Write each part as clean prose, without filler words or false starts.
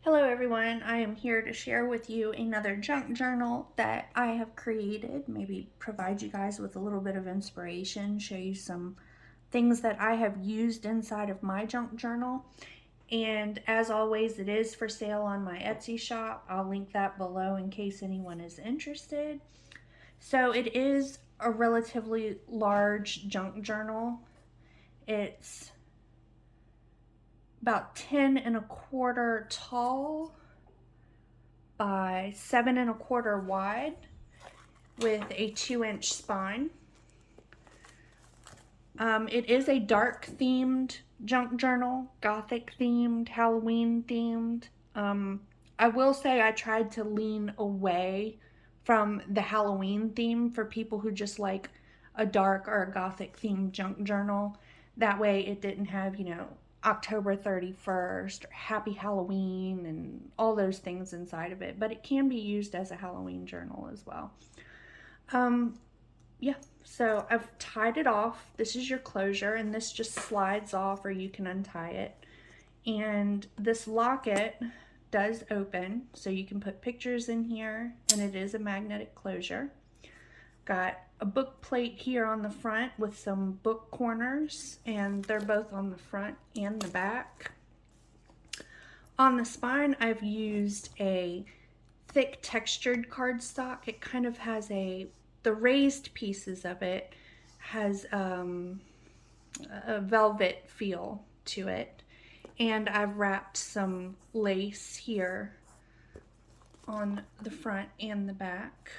Hello everyone, I am here to share with you another junk journal that I have created, maybe provide you guys with a little bit of inspiration, show you some things that I have used inside of my junk journal. And as always, it is for sale on my Etsy shop. I'll link that below in case anyone is interested. So it is a relatively large junk journal. It's about 10 1/4 tall by 7 1/4 wide with a 2-inch spine. It is a dark themed junk journal, Gothic themed, Halloween themed. I will say I tried to lean away from the Halloween theme for people who just like a dark or a Gothic themed junk journal. That way it didn't have, October 31st or Happy Halloween and all those things inside of it, but it can be used as a Halloween journal as well. Yeah, so I've tied it off. This is your closure, and this just slides off, or you can untie it. And this locket does open, so you can put pictures in here, and it is a magnetic closure. Got a book plate here on the front with some book corners, and they're both on the front and the back. On the spine, I've used a thick textured cardstock. It kind of has the raised pieces of it has a velvet feel to it. And I've wrapped some lace here on the front and the back.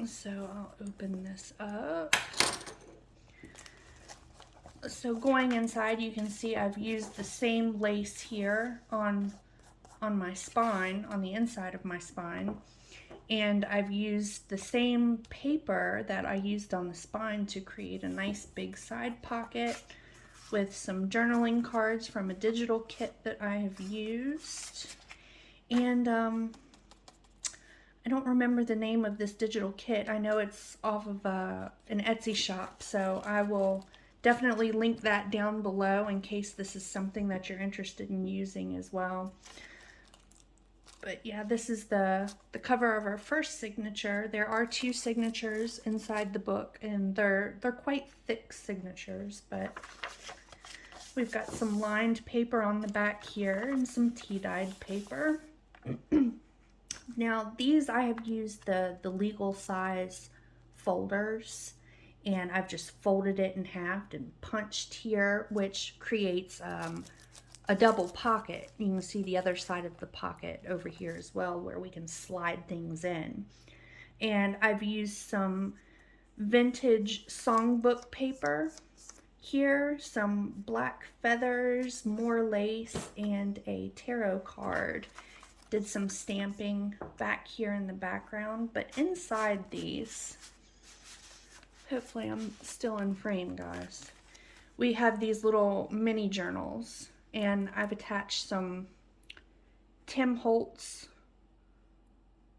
So I'll open this up. So going inside, you can see I've used the same lace here on my spine, on the inside of my spine. And I've used the same paper that I used on the spine to create a nice big side pocket with some journaling cards from a digital kit that I have used. And I don't remember the name of this digital kit. I know it's off of an Etsy shop, so I will definitely link that down below in case this is something that you're interested in using as well. But yeah, this is the cover of our first signature. There are 2 signatures inside the book, and they're quite thick signatures, but we've got some lined paper on the back here and some tea-dyed paper. Now, these I have used the legal size folders, and I've just folded it in half and punched here, which creates a double pocket. You can see the other side of the pocket over here as well, where we can slide things in. And I've used some vintage songbook paper here, some black feathers, more lace, and a tarot card. Did some stamping back here in the background, but inside these, hopefully I'm still in frame, guys, we have these little mini journals. And I've attached some Tim Holtz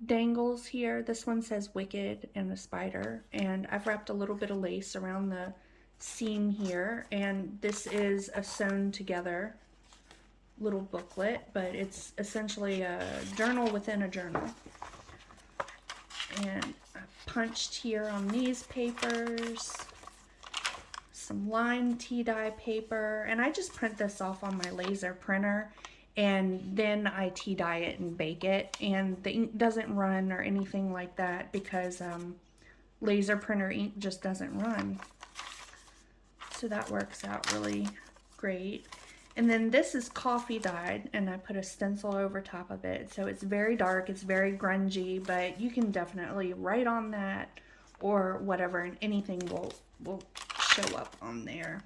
dangles here. This one says Wicked and a spider. And I've wrapped a little bit of lace around the seam here. And this is a sewn together little booklet, but it's essentially a journal within a journal. And I punched here on these papers. Some lined tea-dye paper, and I just print this off on my laser printer, and then I tea-dye it and bake it, and the ink doesn't run or anything like that because laser printer ink just doesn't run. So that works out really great. And then this is coffee dyed, and I put a stencil over top of it, so it's very dark, it's very grungy, but you can definitely write on that or whatever, and anything will show up on there.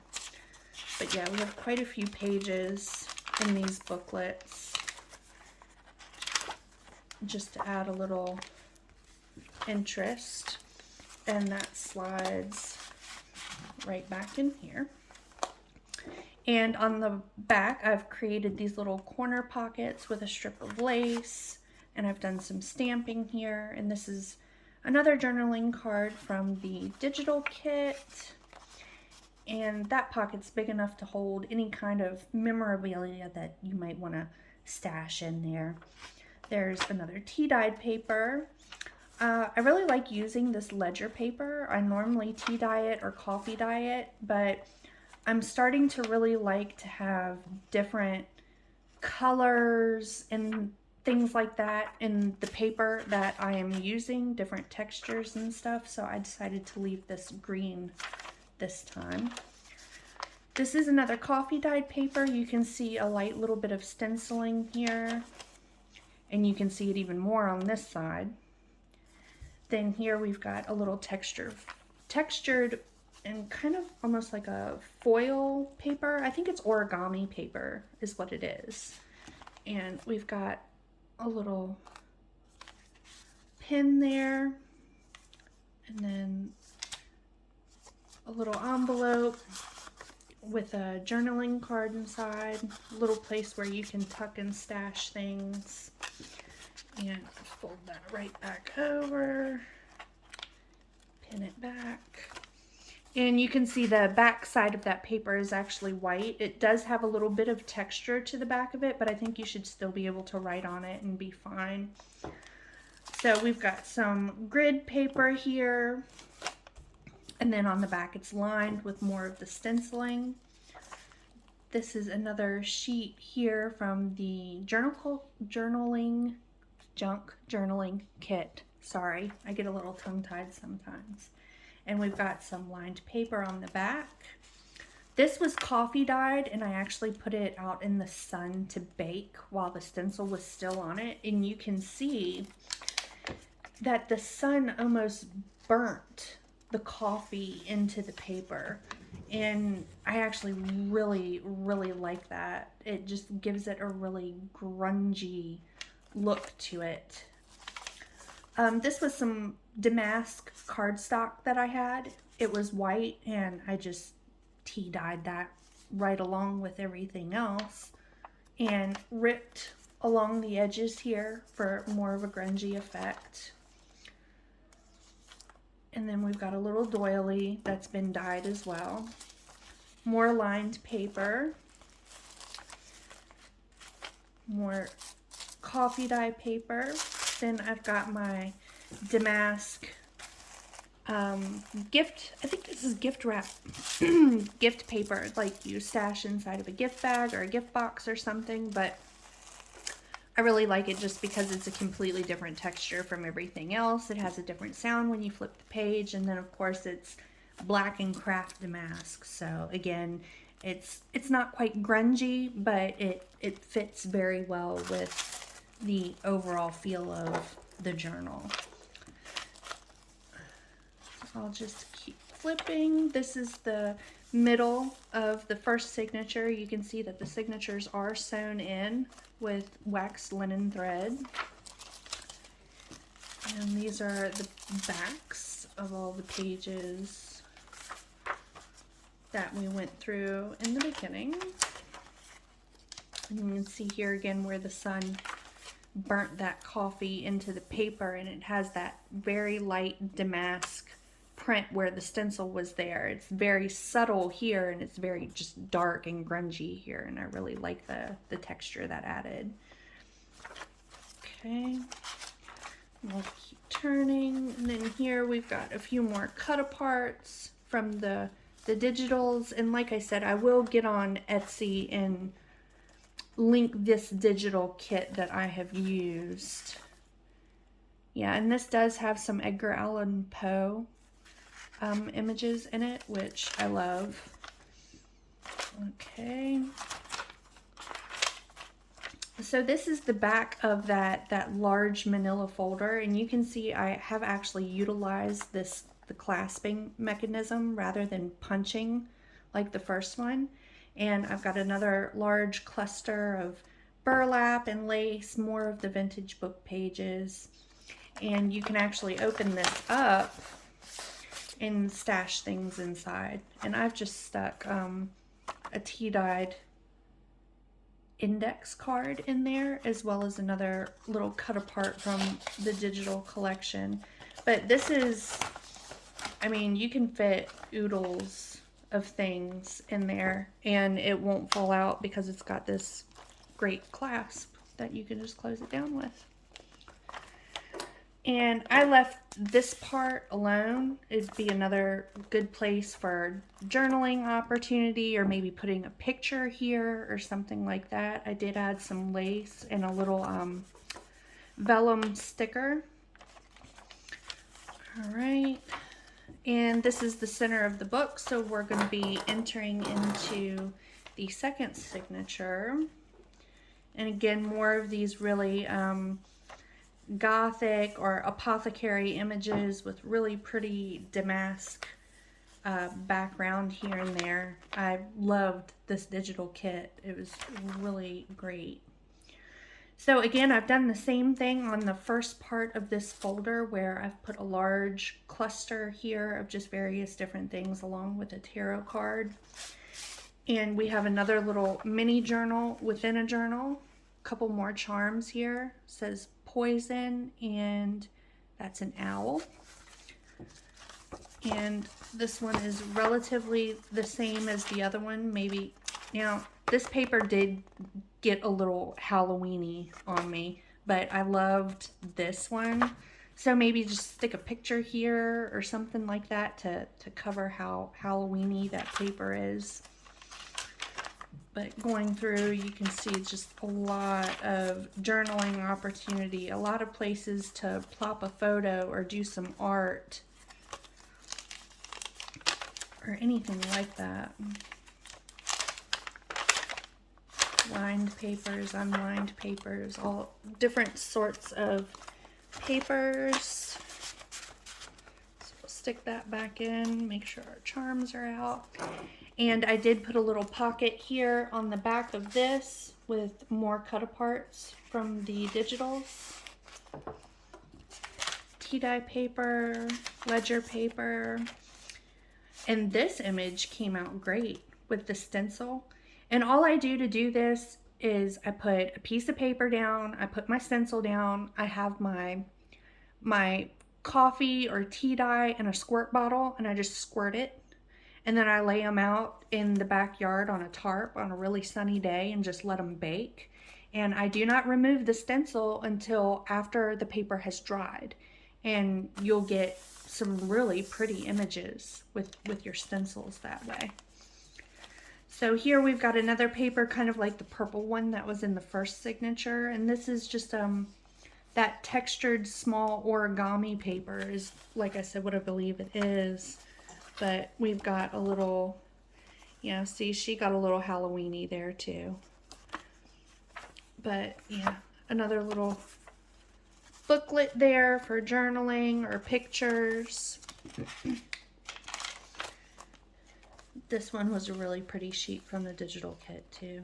But yeah, we have quite a few pages in these booklets just to add a little interest, and that slides right back in here. And on the back, I've created these little corner pockets with a strip of lace, and I've done some stamping here. And this is another journaling card from the digital kit. and that pocket's big enough to hold any kind of memorabilia that you might want to stash in there. There's another tea-dyed paper. I really like using this ledger paper. I normally tea dye it or coffee dye it, but I'm starting to really like to have different colors and things like that in the paper that I am using, different textures and stuff, so I decided to leave this green this time. This is another coffee dyed paper. You can see a light little bit of stenciling here, and you can see it even more on this side. Then here we've got a little textured and kind of almost like a foil paper. I think it's origami paper is what it is. And we've got a little pin there, and then a little envelope with a journaling card inside, a little place where you can tuck and stash things. And fold that right back over, pin it back. And you can see the back side of that paper is actually white. It does have a little bit of texture to the back of it, but I think you should still be able to write on it and be fine. So we've got some grid paper here, and then on the back it's lined with more of the stenciling. This is another sheet here from the journaling junk journaling kit. Sorry, I get a little tongue-tied sometimes. And we've got some lined paper on the back. This was coffee dyed, and I actually put it out in the sun to bake while the stencil was still on it, and you can see that the sun almost burnt the coffee into the paper, and I actually really like that. It just gives it a really grungy look to it. This was some damask cardstock that I had. It was white, and I just tea dyed that right along with everything else and ripped along the edges here for more of a grungy effect. And then we've got a little doily that's been dyed as well. More lined paper. More coffee dye paper. Then I've got my damask gift, I think this is gift wrap, gift paper, like you stash inside of a gift bag or a gift box or something, but I really like it just because it's a completely different texture from everything else. It has a different sound when you flip the page, and then of course it's black and craft damask, so again, it's not quite grungy, but it fits very well with the overall feel of the journal. I'll just keep flipping. This is the middle of the first signature. You can see that the signatures are sewn in with waxed linen thread. And these are the backs of all the pages that we went through in the beginning. And you can see here again where the sun burnt that coffee into the paper, and it has that very light damask print where the stencil was there. It's very subtle here, and it's very just dark and grungy here, and I really like the texture that added. Okay, we'll keep turning, and then here we've got a few more cut aparts from the digitals, and like I said, I will get on Etsy and link this digital kit that I have used. Yeah, and this does have some Edgar Allan Poe images in it, which I love. Okay. So this is the back of that large manila folder, and you can see I have actually utilized the clasping mechanism rather than punching like the first one. And I've got another large cluster of burlap and lace, more of the vintage book pages. And you can actually open this up and stash things inside. And I've just stuck a tea-dyed index card in there, as well as another little cut apart from the digital collection. But this is, I mean, you can fit oodles of things in there, and it won't fall out because it's got this great clasp that you can just close it down with. And I left this part alone. It'd be another good place for journaling opportunity, or maybe putting a picture here or something like that. I did add some lace and a little vellum sticker. All right. And this is the center of the book, so we're going to be entering into the second signature. And again, more of these really Gothic or apothecary images with really pretty damask background here and there. I loved this digital kit. It was really great. So again, I've done the same thing on the first part of this folder, where I've put a large cluster here of just various different things along with a tarot card. And we have another little mini journal within a journal. A couple more charms here. It says poison, and that's an owl. And this one is relatively the same as the other one. Maybe, now this paper did get a little Halloween-y on me, but I loved this one. So maybe just stick a picture here or something like that to cover how Halloween-y that paper is. But going through, you can see just a lot of journaling opportunity, a lot of places to plop a photo or do some art or anything like that. Lined papers, unlined papers, all different sorts of papers. So we'll stick that back in, make sure our charms are out. And I did put a little pocket here on the back of this with more cut-aparts from the digitals. Tea-dye paper, ledger paper. And this image came out great with the stencil. And all I do to do this is I put a piece of paper down, I put my stencil down, I have my coffee or tea dye in a squirt bottle, and I just squirt it. And then I lay them out in the backyard on a tarp on a really sunny day and just let them bake. And I do not remove the stencil until after the paper has dried. And you'll get some really pretty images with your stencils that way. So here we've got another paper, kind of like the purple one that was in the first signature. And this is just that textured small origami paper is, like I said, what I believe it is. But we've got a little, yeah, see, she got a little Halloween-y there too. But yeah, another little booklet there for journaling or pictures. This one was a really pretty sheet from the digital kit too.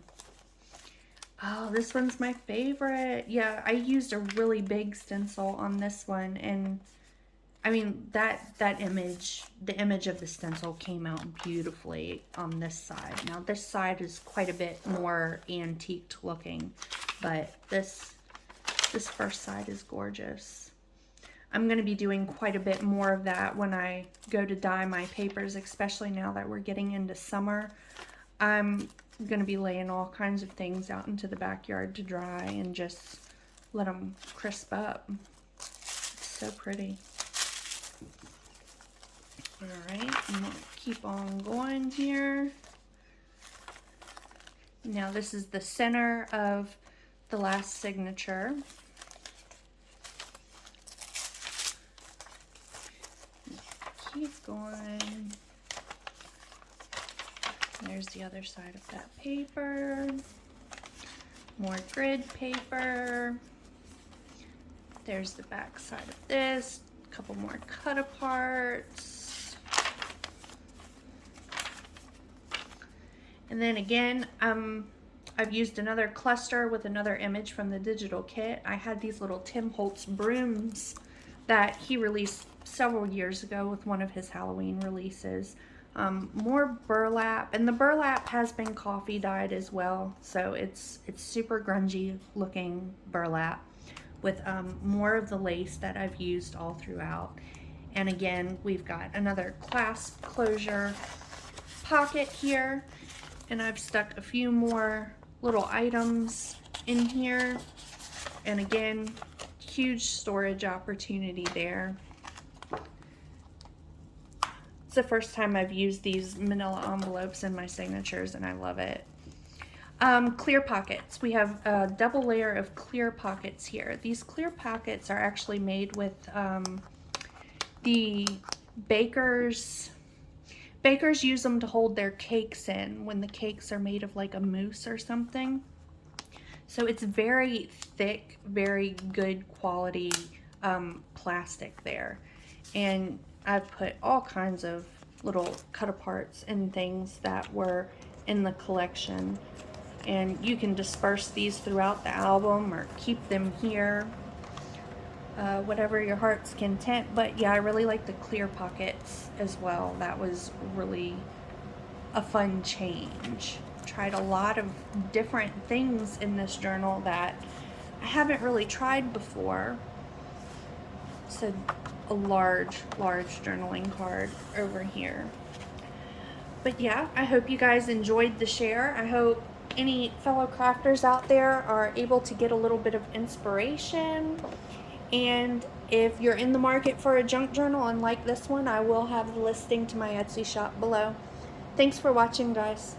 Oh, this one's my favorite. Yeah, I used a really big stencil on this one, and I mean, that image, the image of the stencil came out beautifully on this side. Now this side is quite a bit more antiqued looking, but this first side is gorgeous. I'm going to be doing quite a bit more of that when I go to dye my papers, especially now that we're getting into summer. I'm going to be laying all kinds of things out into the backyard to dry and just let them crisp up. It's so pretty. All right, I'm going to keep on going here. Now this is the center of the last signature. Keep going. There's the other side of that paper. More grid paper. There's the back side of this. A couple more cut aparts. And then again, I've used another cluster with another image from the digital kit. I had these little Tim Holtz brooms that he released several years ago with one of his Halloween releases. More burlap, and the burlap has been coffee dyed as well, so it's super grungy looking burlap with more of the lace that I've used all throughout. And again, we've got another clasp closure pocket here, and I've stuck a few more little items in here. And again, huge storage opportunity there. It's the first time I've used these manila envelopes in my signatures, and I love it. Clear pockets. We have a double layer of clear pockets here. These clear pockets are actually made with the bakers use them to hold their cakes in when the cakes are made of like a mousse or something. So it's very thick, very good quality plastic there. And I've put all kinds of little cut aparts and things that were in the collection. And you can disperse these throughout the album or keep them here, whatever your heart's content. But yeah, I really like the clear pockets as well. That was really a fun change. Tried a lot of different things in this journal that I haven't really tried before. It's a large journaling card over here. But yeah, I hope you guys enjoyed the share. I hope any fellow crafters out there are able to get a little bit of inspiration. And if you're in the market for a junk journal and like this one, I will have the listing to my Etsy shop below. Thanks for watching, guys.